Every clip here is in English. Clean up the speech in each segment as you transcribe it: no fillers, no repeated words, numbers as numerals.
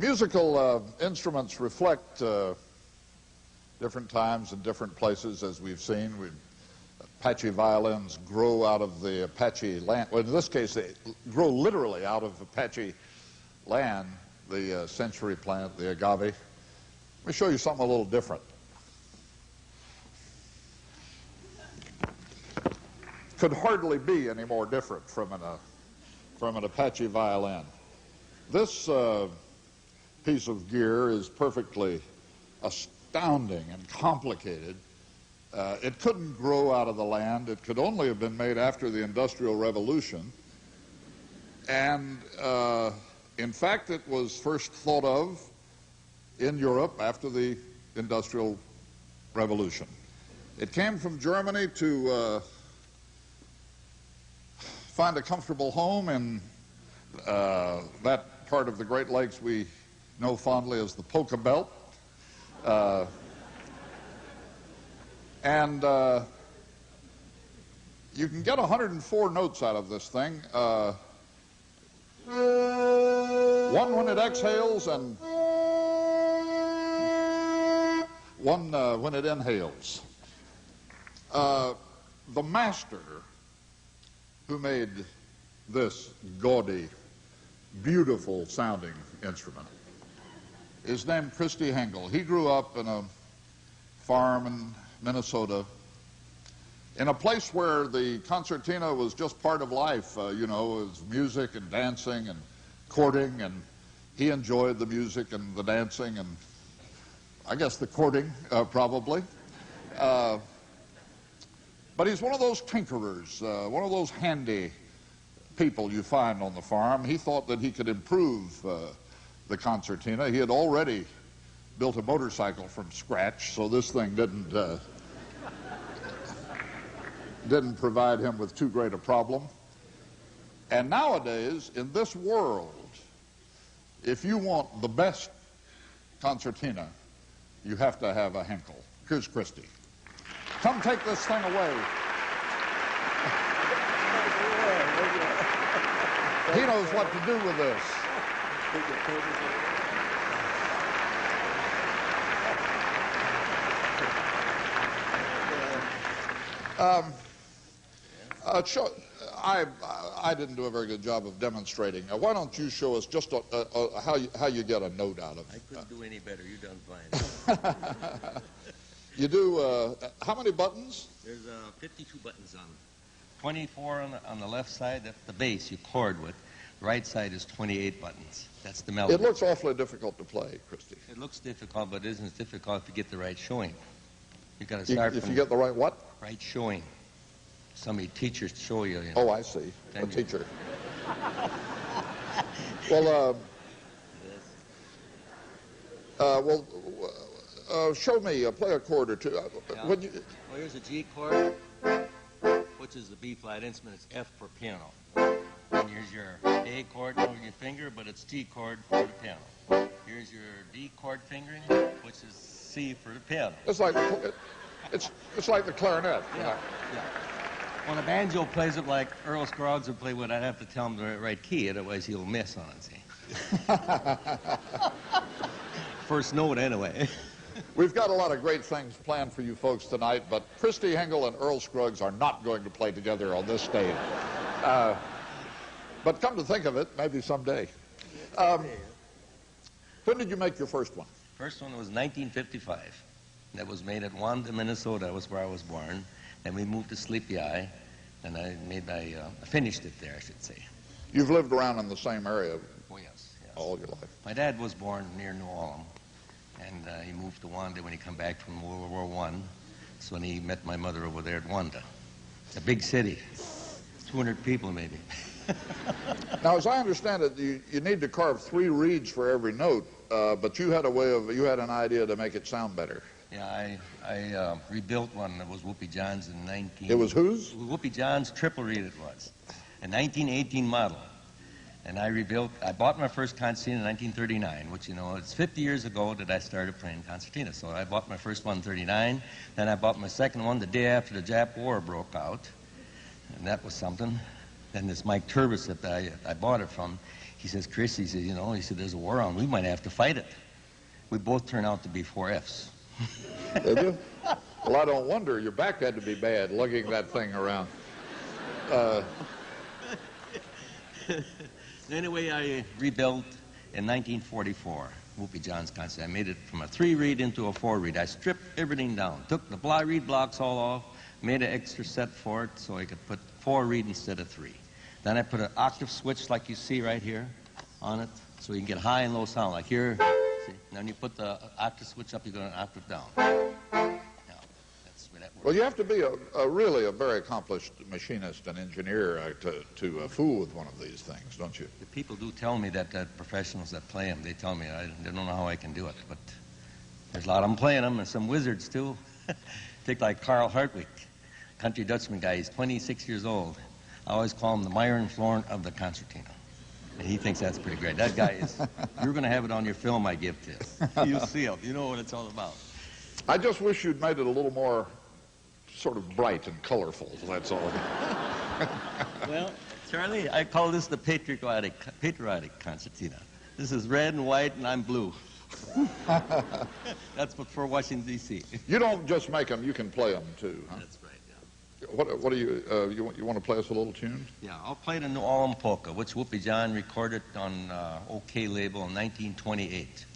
Musical instruments reflect different times and different places, as we've seen. Apache violins grow out of the Apache land. Well, in this case, they grow literally out of Apache land, the century plant, the agave. Let me show you something a little different. Could hardly be any more different from an Apache violin. This piece of gear is perfectly astounding and complicated. It couldn't grow out of the land. It could only have been made after the Industrial Revolution. And in fact, it was first thought of in Europe after the Industrial Revolution. It came from Germany to find a comfortable home in that part of the Great Lakes we know fondly as the Polka Belt. And you can get 104 notes out of this thing. One when it exhales and one when it inhales. The master who made this gaudy, beautiful sounding instrument is named Christy Hengel. He grew up in a farm in Minnesota, in a place where the concertina was just part of life. You know, it was music and dancing and courting, and he enjoyed the music and the dancing and I guess the courting, probably. But he's one of those tinkerers, one of those handy people you find on the farm. He thought that he could improve the concertina. He had already built a motorcycle from scratch, so this thing didn't provide him with too great a problem. And nowadays, in this world, if you want the best concertina, you have to have a Hengel. Here's Christy. Come take this thing away. He knows what to do with this. I didn't do a very good job of demonstrating. Why don't you show us just how you get a note out of it? I couldn't do any better. You done fine. You do, how many buttons? There's 52 buttons on 24 on the left side. That's the bass you chord with. The right side is 28 buttons. That's the melody. It looks awfully difficult to play, Christy. It looks difficult, but it isn't as difficult if you get the right showing. You've got to start if you get the right what? Right showing. Somebody teachers show you. You know. Oh, I see. A teacher. Well, show me, play a chord or two. Yeah. Well, here's a G chord, which is the B flat instrument. It's F for piano. And here's your A chord over your finger, but it's G chord for the piano. Here's your D chord fingering, which is C for the piano. It's like the clarinet. Yeah. You know? Yeah. When a banjo plays it like Earl Scruggs would play with, I'd have to tell him the right key, otherwise he'll miss on it, see? First note, anyway. We've got a lot of great things planned for you folks tonight, but Christy Hengel and Earl Scruggs are not going to play together on this stage. But come to think of it, maybe someday. When did you make your first one? First one was 1955. That was made at Wanda, Minnesota. That was where I was born. Then we moved to Sleepy Eye, and I finished it there, I should say. You've lived around in the same area Oh, yes. all your life. My dad was born near New Ulm, and he moved to Wanda when he came back from World War I. So when he met my mother over there at Wanda. It's a big city, 200 people maybe. Now, as I understand it, you need to carve 3 reeds for every note, but you had an idea to make it sound better. Yeah, I rebuilt one that was Whoopi John's in 19... It was whose? Whoopi John's triple reed it was. A 1918 model. And I bought my first concertina in 1939, which, you know, it's 50 years ago that I started playing concertina. So I bought my first one in 39, then I bought my second one the day after the Jap War broke out. And that was something. Then this Mike Turbis that I bought it from, he says, Chris, he says, you know, he said, there's a war on. We might have to fight it. We both turned out to be 4Fs. Did you? Well, I don't wonder. Your back had to be bad lugging that thing around. Anyway, I rebuilt in 1944, Whoopi John's concert. I made it from a 3-reed into a 4-reed. I stripped everything down, took the reed blocks all off, made an extra set for it so I could put 4-reed instead of 3. Then I put an octave switch like you see right here on it so you can get high and low sound like here. See? And then you put the octave switch up, you go an octave down. Now, that's where that works. Well, you have to be really a very accomplished machinist and engineer to fool with one of these things, don't you? The people do tell me that professionals that play them, they tell me they don't know how I can do it, but there's a lot of them playing them, and some wizards too. Take like Carl Hartwig, country Dutchman guy. He's 26 years old. I always call him the Myron Florin of the concertina. And he thinks that's pretty great. That guy is, you're going to have it on your film I give to you. You'll see him. You know what it's all about. I just wish you'd made it a little more sort of bright and colorful, that's all. Well, Charlie, I call this the patriotic concertina. This is red and white, and I'm blue. That's for Washington, D.C. You don't just make them, you can play them too, huh? That's right, yeah. What do you want to play us a little tune? Yeah, I'll play the New Orleans Polka, which Whoopi John recorded on OK label in 1928.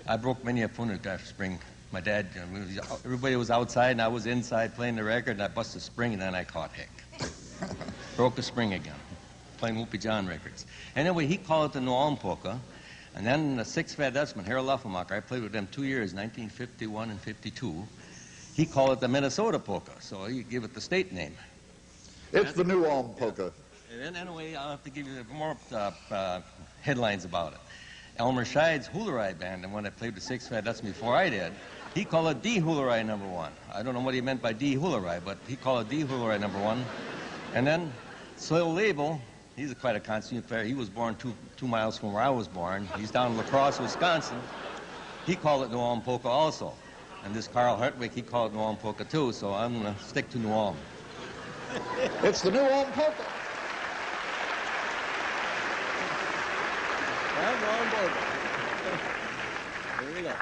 I broke many a phonograph spring. My dad, everybody was outside and I was inside playing the record, and I busted a spring and then I caught heck. Broke a spring again, playing Whoopi John records. Anyway, he called it the New Orleans Polka. And then the 6th Dutchman, Harold Luffenmacher, I played with him 2 years, 1951 and 52. He called it the Minnesota Polka, so he gave it the state name. It's the New Orleans Polka. And then anyway, I'll have to give you more headlines about it. Elmer Scheide's Hoolerai band, and when I played the 6th Dutchman before I did, he called it D Hoolerai number 1. I don't know what he meant by D Hoolerai, but he called it D Hoolerai number 1. And then Slil Label, he's quite a consummate player. He was born two miles from where I was born. He's down in La Crosse, Wisconsin. He called it New Orleans Polka also. And this Carl Hartwig, he called it New Orleans Polka too, so I'm going to stick to New Orleans. It's the New Orleans Polka. Well, New Orleans Polka. Here we go.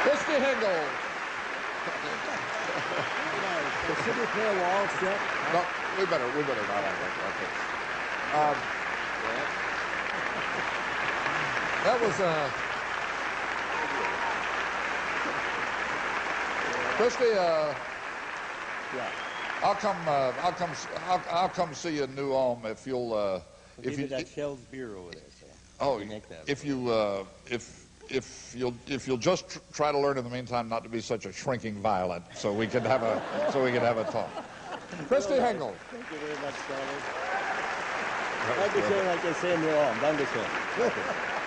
Christy Hengel. Should we play a waltz yet? No, we better not. Okay. That was Christy. Yeah. I'll come see you in New Ulm if you'll. Give me that Shell's beer over there. So. Oh, You make that. if you'll just try to learn in the meantime not to be such a shrinking violet, so we can have a talk. Christy Hengel. Thank you very much, Charlie. Dankeschön, like they say in New Orleans. Dankeschön.